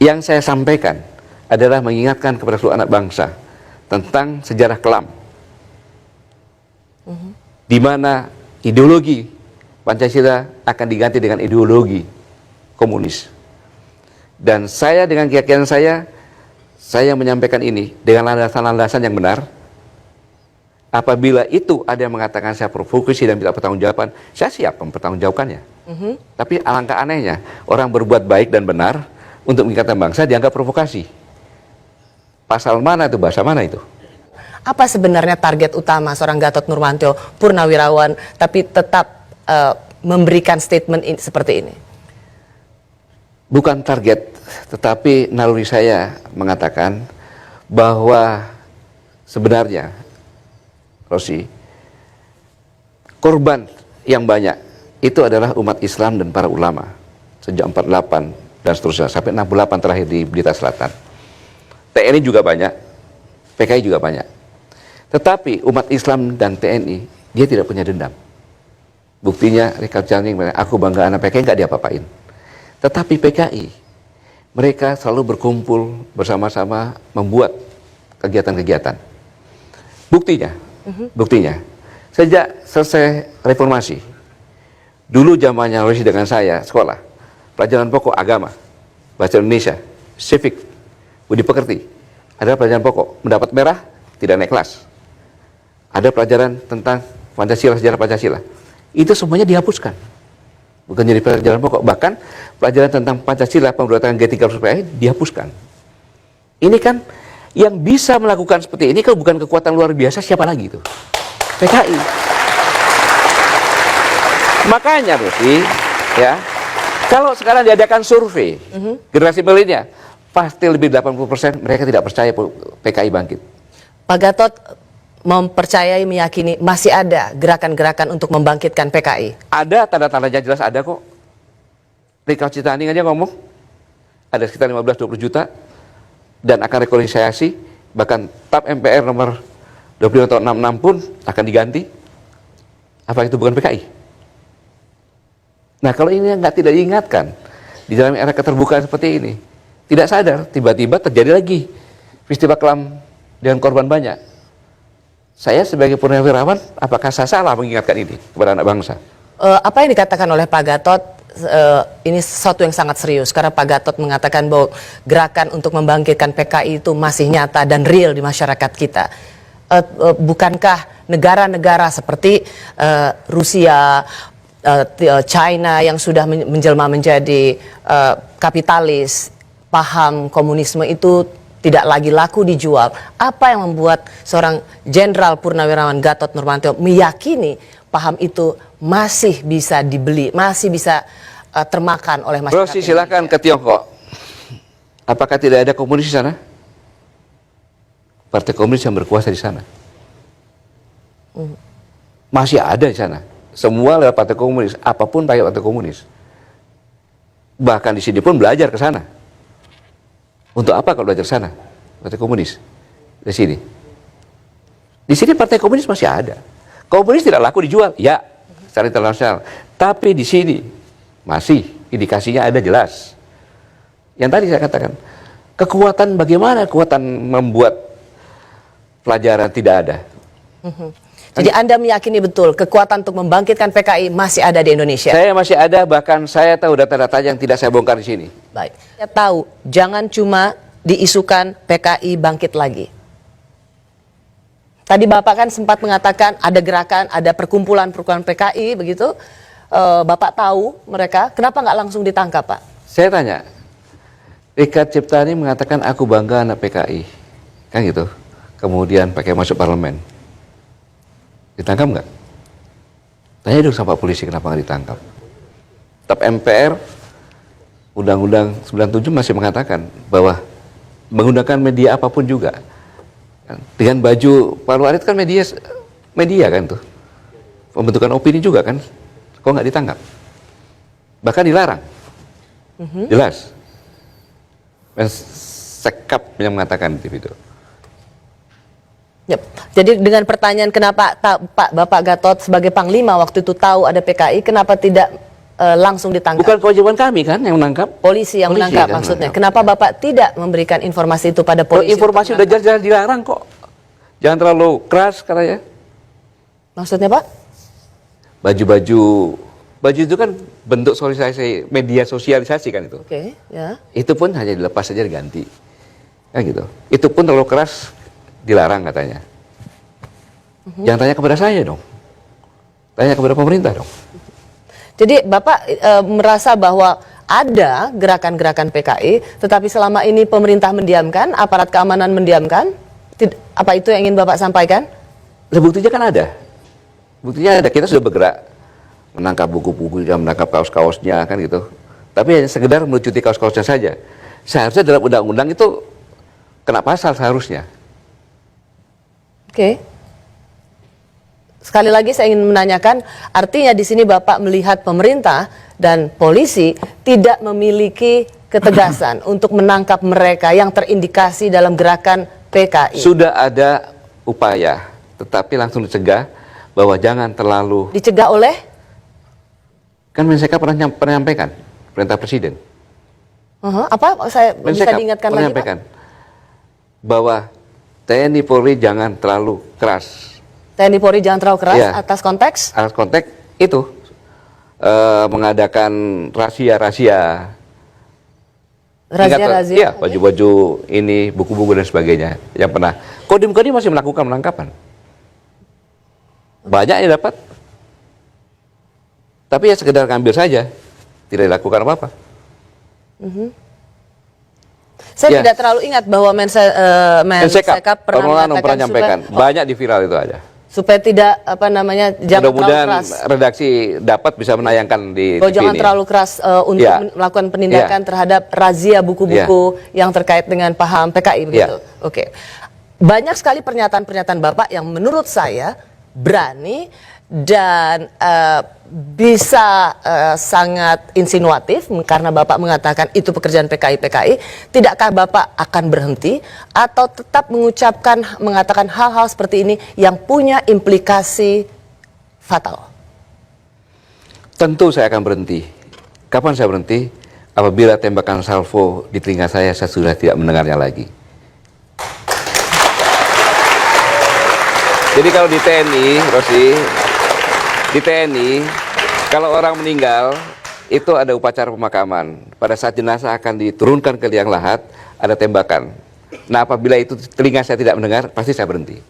Yang saya sampaikan adalah mengingatkan kepada seluruh anak bangsa tentang sejarah kelam, di mana ideologi Pancasila akan diganti dengan ideologi komunis. Dan saya dengan keyakinan saya menyampaikan ini dengan landasan-landasan yang benar. Apabila itu ada yang mengatakan saya provokasi dan tidak pertanggungjawaban, saya siap mempertanggungjawabkannya. Tapi alangkah anehnya, orang berbuat baik dan benar untuk mengingatkan bangsa dianggap provokasi. Pasal mana itu, bahasa mana itu? Apa sebenarnya target utama seorang Gatot Nurmantio, purnawirawan, tapi tetap memberikan statement seperti ini? Bukan target, tetapi naluri saya mengatakan bahwa sebenarnya, Rosi, korban yang banyak itu adalah umat Islam dan para ulama sejak 48 dan seterusnya sampai 68 terakhir di Blitar Selatan. TNI juga banyak, PKI juga banyak. Tetapi umat Islam dan TNI dia tidak punya dendam. Buktinya Richard Channing, aku bangga anak PKI nggak diapa-apain. Tetapi PKI mereka selalu berkumpul bersama-sama membuat kegiatan-kegiatan. Buktinya, sejak selesai reformasi, dulu zamannya Rosi dengan saya sekolah, pelajaran pokok agama, bahasa Indonesia, civic, budi pekerti, ada pelajaran pokok, mendapat merah, tidak naik kelas. Ada pelajaran tentang Pancasila, sejarah Pancasila. Itu semuanya dihapuskan. Bukan jadi pelajaran pokok, bahkan pelajaran tentang Pancasila, pemberontakan G30 dihapuskan. Ini kan yang bisa melakukan seperti ini kalau bukan kekuatan luar biasa, siapa lagi itu? PKI. Makanya Rosi, ya, kalau sekarang diadakan survei generasi milenial, pasti lebih 80% mereka tidak percaya PKI bangkit. Pak Gatot mempercayai, meyakini masih ada gerakan-gerakan untuk membangkitkan PKI? Ada, tanda-tandanya jelas ada kok. Richard Channing aja ngomong, ada sekitar 15-20 juta, dan akan rekonsiliasi, bahkan TAP MPR nomor 25 tahun 66 pun akan diganti. Apa itu bukan PKI? Nah, kalau ini tidak diingatkan di dalam era keterbukaan seperti ini, tidak sadar, tiba-tiba terjadi lagi peristiwa kelam dengan korban banyak. Saya sebagai purnawirawan, apakah saya salah mengingatkan ini kepada anak bangsa? Apa yang dikatakan oleh Pak Gatot ini sesuatu yang sangat serius, karena Pak Gatot mengatakan bahwa gerakan untuk membangkitkan PKI itu masih nyata dan real di masyarakat kita. Bukankah negara-negara seperti Rusia, China yang sudah menjelma menjadi kapitalis, paham komunisme itu tidak lagi laku dijual? Apa yang membuat seorang Jenderal Purnawirawan Gatot Nurmantio meyakini paham itu masih bisa dibeli, masih bisa termakan oleh masyarakat? Rosi, silakan ke Tiongkok. Apakah tidak ada komunis di sana? Partai komunis yang berkuasa di sana. Masih ada di sana. Semua lewat partai komunis, apapun pakai partai komunis. Bahkan di sini pun belajar ke sana. Untuk apa kalau belajar sana? Partai komunis di sini. Di sini partai komunis masih ada. Komunis tidak laku dijual, ya, secara internasional. Tapi di sini masih indikasinya ada jelas. Yang tadi saya katakan, kekuatan bagaimana kekuatan membuat pelajaran tidak ada. Jadi Anda meyakini betul kekuatan untuk membangkitkan PKI masih ada di Indonesia? Saya masih ada, bahkan saya tahu data-data yang tidak saya bongkar di sini. Baik, saya tahu jangan cuma diisukan PKI bangkit lagi. Tadi Bapak kan sempat mengatakan ada gerakan, ada perkumpulan-perkumpulan PKI begitu. Bapak tahu mereka, kenapa nggak langsung ditangkap, Pak? Saya tanya, Richard Ciptani mengatakan aku bangga anak PKI, kan gitu. Kemudian pakai masuk parlemen, ditangkap nggak? Tanya dong sama polisi kenapa nggak ditangkap. TAP MPR, Undang-Undang 97 masih mengatakan bahwa menggunakan media apapun juga. Dengan baju Pak Luarit kan media kan tuh, pembentukan opini juga kan, kok nggak ditangkap? Bahkan dilarang, jelas. Sekap yang mengatakan di TV itu. Yep. Jadi dengan pertanyaan kenapa Bapak Gatot sebagai Panglima waktu itu tahu ada PKI, kenapa tidak langsung ditangkap? Bukan kewajiban kami kan yang menangkap. Polisi yang Polisi menangkap kan maksudnya. menangkap. Kenapa Bapak tidak memberikan informasi itu pada Kalau polisi? informasi udah jelas-jelas dilarang kok. Jangan terlalu keras katanya. Maksudnya Pak? Baju itu kan bentuk sosialisasi, media sosialisasi kan itu. Oke, ya. Itu pun hanya dilepas saja diganti. Kan gitu. Itu pun terlalu keras dilarang katanya. Jangan tanya kepada saya dong. Tanya kepada pemerintah dong. Jadi Bapak merasa bahwa ada gerakan-gerakan PKI, tetapi selama ini pemerintah mendiamkan, aparat keamanan mendiamkan? Apa itu yang ingin Bapak sampaikan? Nah, buktinya kan ada. Buktinya ada, kita sudah bergerak. Menangkap buku-buku, menangkap kaos-kaosnya kan gitu. Tapi hanya sekedar melucuti kaos-kaosnya saja. Seharusnya dalam undang-undang itu kena pasal seharusnya. Oke. Sekali lagi saya ingin menanyakan, artinya di sini Bapak melihat pemerintah dan polisi tidak memiliki ketegasan untuk menangkap mereka yang terindikasi dalam gerakan PKI. Sudah ada upaya, tetapi langsung dicegah bahwa jangan terlalu. Dicegah oleh? Kan Mensekap pernah menyampaikan perintah presiden. Apa? Saya bisa Mensekap diingatkan pernah lagi, menyampaikan bahwa TNI Polri jangan terlalu keras. TNI Polri jangan terlalu keras Ya. atas konteks? Atas konteks itu mengadakan rahasia-rahasia. Razia-razia? Iya, baju-baju ini, buku-buku dan sebagainya. Yang pernah. Kodim masih melakukan penangkapan. Banyak yang dapat. Tapi ya sekedar ngambil saja. Tidak dilakukan apa-apa. Saya Ya. tidak terlalu ingat bahwa Mensekap pernah menyampaikan. Banyak di viral itu ada. supaya tidak jangan terlalu Mudah-mudahan keras. redaksi dapat bisa menayangkan di Bahwa TV jangan ini. terlalu keras untuk Ya. melakukan penindakan terhadap razia buku-buku yang terkait dengan paham PKI begitu. Oke. Banyak sekali pernyataan-pernyataan Bapak yang menurut saya berani dan bisa sangat insinuatif karena Bapak mengatakan itu pekerjaan PKI. Tidakkah Bapak akan berhenti atau tetap mengatakan hal-hal seperti ini yang punya implikasi fatal? Tentu saya akan berhenti. Kapan saya berhenti? Apabila tembakan salvo di telinga saya sudah tidak mendengarnya lagi. Jadi kalau di TNI, Rosi, di TNI, kalau orang meninggal, itu ada upacara pemakaman. Pada saat jenazah akan diturunkan ke liang lahat, ada tembakan. Nah, apabila itu telinga saya tidak mendengar, pasti saya berhenti.